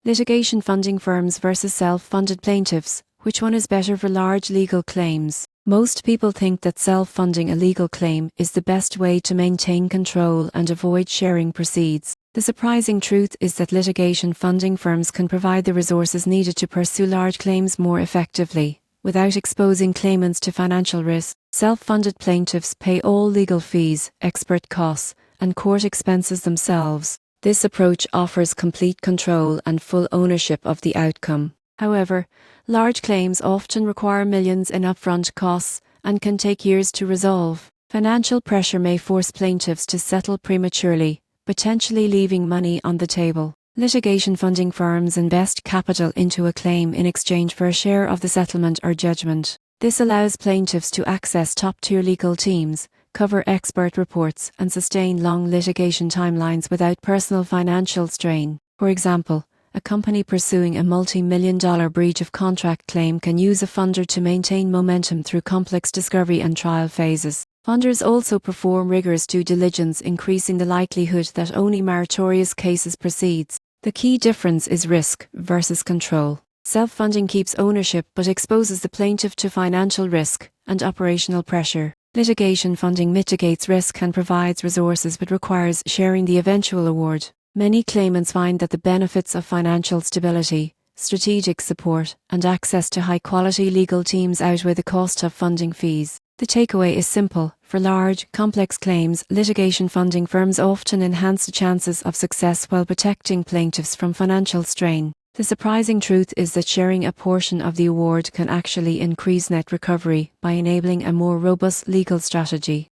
Litigation funding firms versus self-funded plaintiffs. Which one is better for large legal claims? Most people think that self-funding a legal claim is the best way to maintain control and avoid sharing proceeds. The surprising truth is that litigation funding firms can provide the resources needed to pursue large claims more effectively, without exposing claimants to financial risk. Self-funded plaintiffs pay all legal fees, expert costs, and court expenses themselves. This approach offers complete control and full ownership of the outcome. However, large claims often require millions in upfront costs and can take years to resolve. Financial pressure may force plaintiffs to settle prematurely, potentially leaving money on the table. Litigation funding firms invest capital into a claim in exchange for a share of the settlement or judgment. This allows plaintiffs to access top-tier legal teams, cover expert reports, and sustain long litigation timelines without personal financial strain. For example, a company pursuing a multi-million-dollar breach of contract claim can use a funder to maintain momentum through complex discovery and trial phases. Funders also perform rigorous due diligence, increasing the likelihood that only meritorious cases proceed. The key difference is risk versus control. Self-funding keeps ownership but exposes the plaintiff to financial risk and operational pressure. Litigation funding mitigates risk and provides resources but requires sharing the eventual award. Many claimants find that the benefits of financial stability, strategic support, and access to high-quality legal teams outweigh the cost of funding fees. The takeaway is simple. For large, complex claims, litigation funding firms often enhance the chances of success while protecting plaintiffs from financial strain. The surprising truth is that sharing a portion of the award can actually increase net recovery by enabling a more robust legal strategy.